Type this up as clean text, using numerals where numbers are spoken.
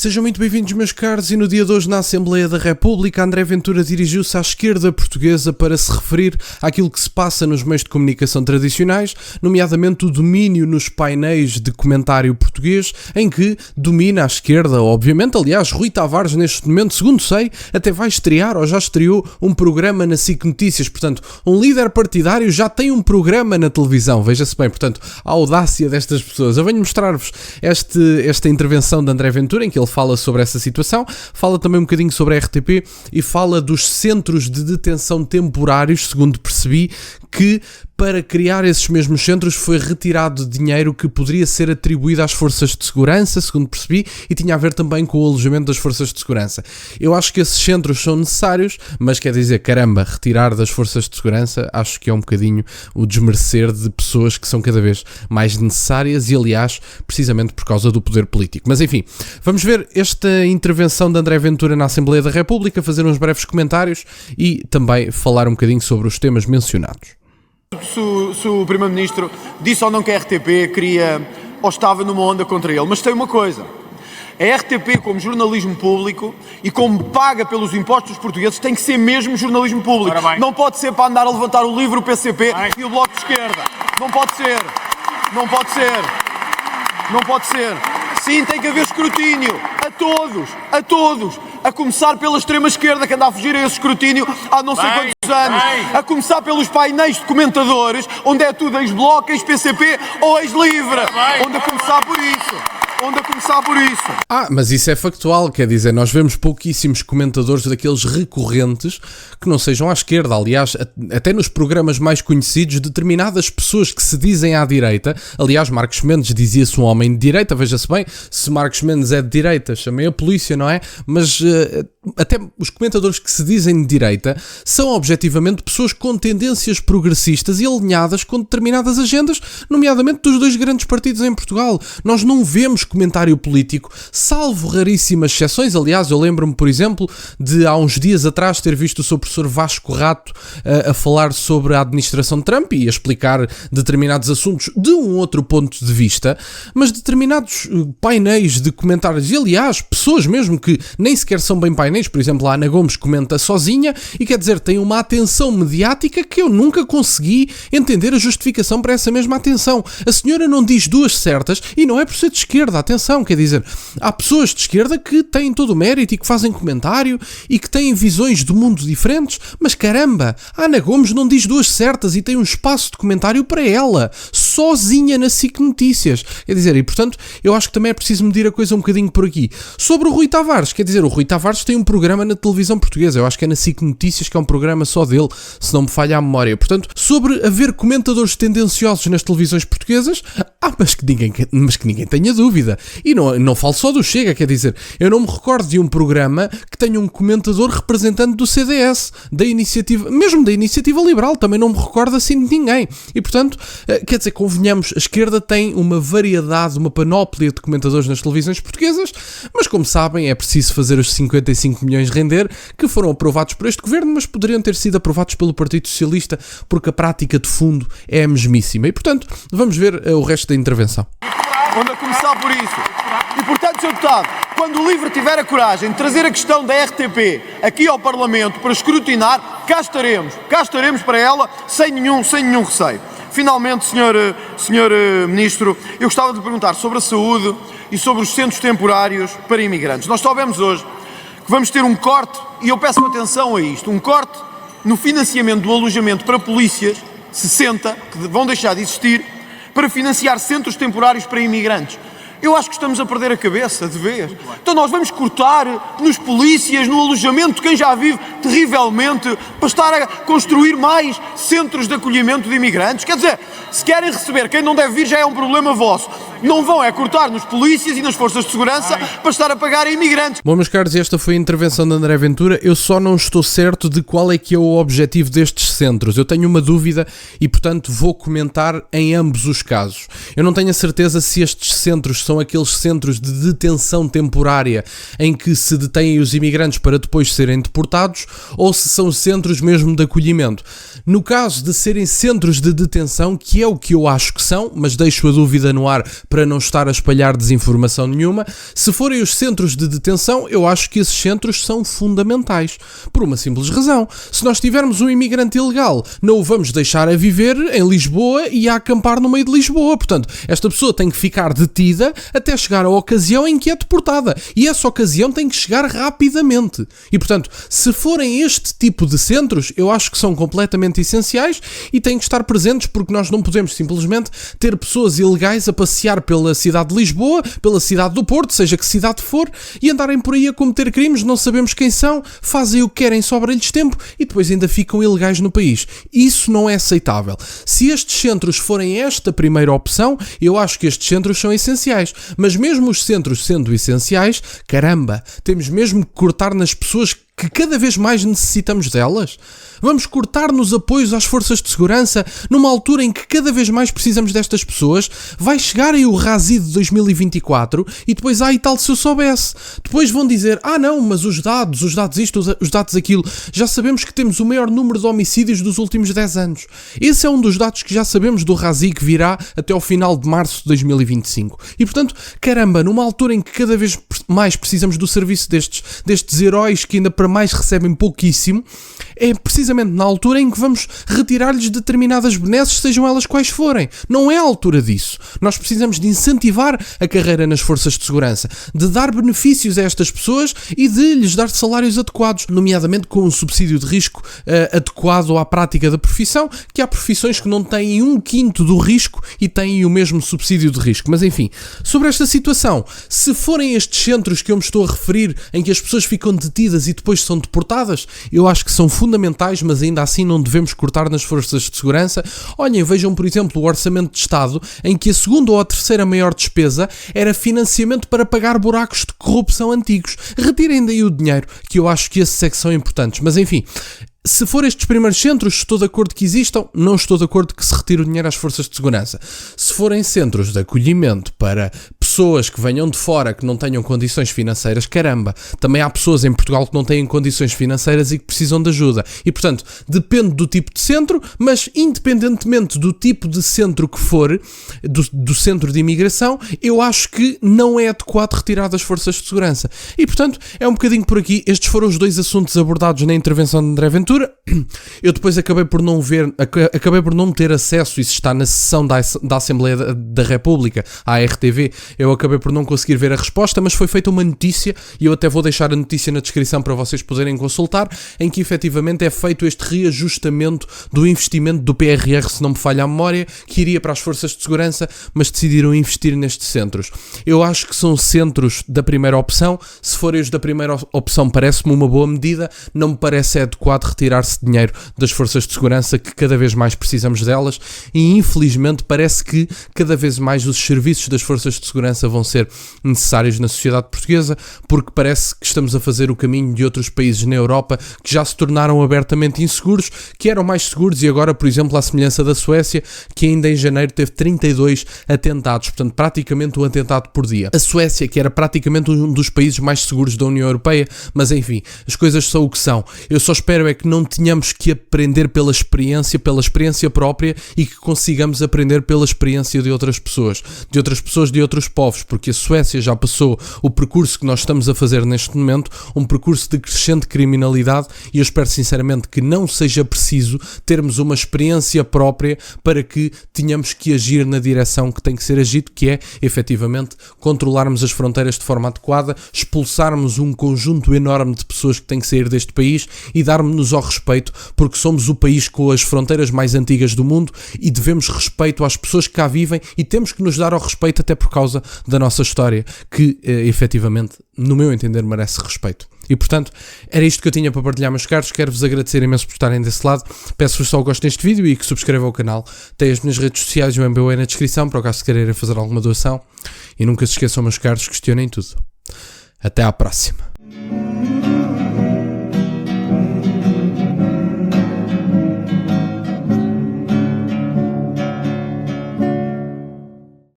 Sejam muito bem-vindos, meus caros, e no dia de hoje na Assembleia da República, André Ventura dirigiu-se à esquerda portuguesa para se referir àquilo que se passa nos meios de comunicação tradicionais, nomeadamente o domínio nos painéis de comentário português, em que domina a esquerda, obviamente. Aliás, Rui Tavares, neste momento, segundo sei, até vai estrear, ou já estreou, um programa na SIC Notícias. Portanto, um líder partidário já tem um programa na televisão, veja-se bem. Portanto, a audácia destas pessoas. Eu venho mostrar-vos esta intervenção de André Ventura, em que ele fala sobre essa situação, fala também um bocadinho sobre a RTP e fala dos centros de detenção temporários, segundo percebi, que para criar esses mesmos centros foi retirado dinheiro que poderia ser atribuído às forças de segurança, segundo percebi, e tinha a ver também com o alojamento das forças de segurança. Eu acho que esses centros são necessários, mas quer dizer, caramba, retirar das forças de segurança, acho que é um bocadinho o desmerecer de pessoas que são cada vez mais necessárias e, aliás, precisamente por causa do poder político. Mas enfim, vamos ver esta intervenção de André Ventura na Assembleia da República, fazer uns breves comentários e também falar um bocadinho sobre os temas mencionados. Se o Primeiro-Ministro disse ou não que a RTP queria ou estava numa onda contra ele, mas tem uma coisa: a RTP, como jornalismo público e como paga pelos impostos portugueses, tem que ser mesmo jornalismo público. Não pode ser para andar a levantar o livro, o PCP e o Bloco de Esquerda. Não pode ser. Não pode ser. Não pode ser. Sim, tem que haver escrutínio a todos, a começar pela extrema-esquerda que anda a fugir a esse escrutínio há não sei quantos anos, a começar pelos painéis de comentadores, onde é tudo ex-Bloco, ex-PCP ou ex-Livre, onde a começar por isso. Mas isso é factual, quer dizer, nós vemos pouquíssimos comentadores daqueles recorrentes que não sejam à esquerda. Aliás, até nos programas mais conhecidos, determinadas pessoas que se dizem à direita, aliás, Marcos Mendes dizia-se um homem de direita, veja-se bem, se Marcos Mendes é de direita, chamei a polícia, não é? Mas até os comentadores que se dizem de direita são objetivamente pessoas com tendências progressistas e alinhadas com determinadas agendas, nomeadamente dos dois grandes partidos em Portugal. Nós não vemos comentário político, salvo raríssimas exceções. Aliás, eu lembro-me, por exemplo, de há uns dias atrás ter visto o seu professor Vasco Rato a falar sobre a administração de Trump e a explicar determinados assuntos de um outro ponto de vista, mas determinados painéis de comentários, e aliás, pessoas mesmo que nem sequer são bem painéis, por exemplo, a Ana Gomes comenta sozinha e quer dizer, tem uma atenção mediática que eu nunca consegui entender a justificação para essa mesma atenção. A senhora não diz duas certas e não é por ser de esquerda. Atenção, quer dizer, há pessoas de esquerda que têm todo o mérito e que fazem comentário e que têm visões do mundo diferentes, mas caramba, a Ana Gomes não diz duas certas e tem um espaço de comentário para ela, sozinha na SIC Notícias. Quer dizer, e portanto, eu acho que também é preciso medir a coisa um bocadinho por aqui. Sobre o Rui Tavares, quer dizer, o Rui Tavares tem um programa na televisão portuguesa, eu acho que é na SIC Notícias, que é um programa só dele, se não me falha a memória. Portanto, sobre haver comentadores tendenciosos nas televisões portuguesas, mas que ninguém tenha dúvida. E não falo só do Chega, quer dizer, eu não me recordo de um programa que tenha um comentador representante do CDS, mesmo da Iniciativa Liberal, também não me recordo assim de ninguém. E portanto, quer dizer, convenhamos, a esquerda tem uma variedade, uma panóplia de comentadores nas televisões portuguesas, mas como sabem, é preciso fazer os 55 milhões render, que foram aprovados por este governo, mas poderiam ter sido aprovados pelo Partido Socialista, porque a prática de fundo é a mesmíssima. E portanto, vamos ver o resto da intervenção. Onde a começar por isso. E portanto, Sr. Deputado, quando o LIVRE tiver a coragem de trazer a questão da RTP aqui ao Parlamento para escrutinar, cá estaremos para ela sem nenhum receio. Finalmente, Sr. Ministro, eu gostava de perguntar sobre a saúde e sobre os centros temporários para imigrantes. Nós sabemos hoje que vamos ter um corte, e eu peço atenção a isto, um corte no financiamento do alojamento para polícias, 60, que vão deixar de existir, para financiar centros temporários para imigrantes. Eu acho que estamos a perder a cabeça, de vez. Então nós vamos cortar nos polícias, no alojamento de quem já vive terrivelmente, para estar a construir mais centros de acolhimento de imigrantes. Quer dizer, se querem receber quem não deve vir, já é um problema vosso. Não vão cortar nos polícias e nas forças de segurança para estar a pagar a imigrantes. Bom, meus caros, esta foi a intervenção de André Ventura. Eu só não estou certo de qual é que é o objetivo destes centros. Eu tenho uma dúvida e, portanto, vou comentar em ambos os casos. Eu não tenho a certeza se estes centros são aqueles centros de detenção temporária em que se detêm os imigrantes para depois serem deportados ou se são centros mesmo de acolhimento. No caso de serem centros de detenção, que é o que eu acho que são, mas deixo a dúvida no ar para não estar a espalhar desinformação nenhuma. Se forem os centros de detenção, eu acho que esses centros são fundamentais, por uma simples razão. Se nós tivermos um imigrante ilegal, não o vamos deixar a viver em Lisboa e a acampar no meio de Lisboa. Portanto, esta pessoa tem que ficar detida até chegar à ocasião em que é deportada. E essa ocasião tem que chegar rapidamente. E, portanto, se forem este tipo de centros, eu acho que são completamente essenciais e têm que estar presentes, porque nós não podemos simplesmente ter pessoas ilegais a passear pela cidade de Lisboa, pela cidade do Porto, seja que cidade for, e andarem por aí a cometer crimes, não sabemos quem são, fazem o que querem, sobra-lhes tempo e depois ainda ficam ilegais no país. Isso não é aceitável. Se estes centros forem esta primeira opção, eu acho que estes centros são essenciais. Mas mesmo os centros sendo essenciais, caramba, temos mesmo que cortar nas pessoas que cada vez mais necessitamos delas? Vamos cortar nos apoios às forças de segurança numa altura em que cada vez mais precisamos destas pessoas? Vai chegar aí o Razi de 2024 e depois, e tal, se eu soubesse. Depois vão dizer, não, mas os dados isto, os dados aquilo. Já sabemos que temos o maior número de homicídios dos últimos 10 anos. Esse é um dos dados que já sabemos do Razi, que virá até ao final de março de 2025. E portanto, caramba, numa altura em que cada vez mais precisamos do serviço destes heróis que ainda para mais recebem pouquíssimo, é precisamente na altura em que vamos retirar-lhes determinadas benesses, sejam elas quais forem. Não é a altura disso. Nós precisamos de incentivar a carreira nas forças de segurança, de dar benefícios a estas pessoas e de lhes dar salários adequados, nomeadamente com um subsídio de risco adequado à prática da profissão, que há profissões que não têm 1/5 do risco e têm o mesmo subsídio de risco. Mas enfim, sobre esta situação, se forem estes centros que eu me estou a referir, em que as pessoas ficam detidas e depois são deportadas, eu acho que são fundamentais, mas ainda assim não devemos cortar nas forças de segurança. Olhem, vejam por exemplo o Orçamento de Estado, em que a segunda ou a terceira maior despesa era financiamento para pagar buracos de corrupção antigos. Retirem daí o dinheiro, que eu acho que esses é que são importantes. Mas enfim, se for estes primeiros centros, estou de acordo que existam, não estou de acordo que se retire o dinheiro às forças de segurança. Se forem centros de acolhimento para pessoas que venham de fora, que não tenham condições financeiras, caramba, também há pessoas em Portugal que não têm condições financeiras e que precisam de ajuda. E, portanto, depende do tipo de centro, mas independentemente do tipo de centro que for, do centro de imigração, eu acho que não é adequado retirar das forças de segurança. E, portanto, é um bocadinho por aqui. Estes foram os dois assuntos abordados na intervenção de André Ventura. Eu depois acabei por não ter acesso, isso está na sessão da Assembleia da República, à RTV, eu acabei por não conseguir ver a resposta, mas foi feita uma notícia, e eu até vou deixar a notícia na descrição para vocês poderem consultar, em que efetivamente é feito este reajustamento do investimento do PRR, se não me falha a memória, que iria para as forças de segurança, mas decidiram investir nestes centros. Eu acho que são centros da primeira opção. Se forem os da primeira opção, parece-me uma boa medida, não me parece adequado retirar-se dinheiro das forças de segurança, que cada vez mais precisamos delas, e infelizmente parece que cada vez mais os serviços das forças de segurança vão ser necessários na sociedade portuguesa, porque parece que estamos a fazer o caminho de outros países na Europa que já se tornaram abertamente inseguros, que eram mais seguros, e agora, por exemplo, à semelhança da Suécia, que ainda em janeiro teve 32 atentados, portanto praticamente um atentado por dia. A Suécia, que era praticamente um dos países mais seguros da União Europeia, mas enfim, as coisas são o que são. Eu só espero é que não tenhamos que aprender pela experiência própria, e que consigamos aprender pela experiência de outras pessoas de outros povos, porque a Suécia já passou o percurso que nós estamos a fazer neste momento, um percurso de crescente criminalidade, e eu espero sinceramente que não seja preciso termos uma experiência própria para que tenhamos que agir na direção que tem que ser agido, que é efetivamente controlarmos as fronteiras de forma adequada, expulsarmos um conjunto enorme de pessoas que têm que sair deste país e darmos-nos ao respeito, porque somos o país com as fronteiras mais antigas do mundo e devemos respeito às pessoas que cá vivem, e temos que nos dar ao respeito até por causa da nossa história, que efetivamente, no meu entender, merece respeito. E portanto, era isto que eu tinha para partilhar, meus caros. Quero-vos agradecer imenso por estarem desse lado. Peço-vos só que gostem deste vídeo e que subscrevam o canal. Tem as minhas redes sociais e o MBA na descrição, para o caso de quererem fazer alguma doação. E nunca se esqueçam, meus caros, questionem tudo. Até à próxima.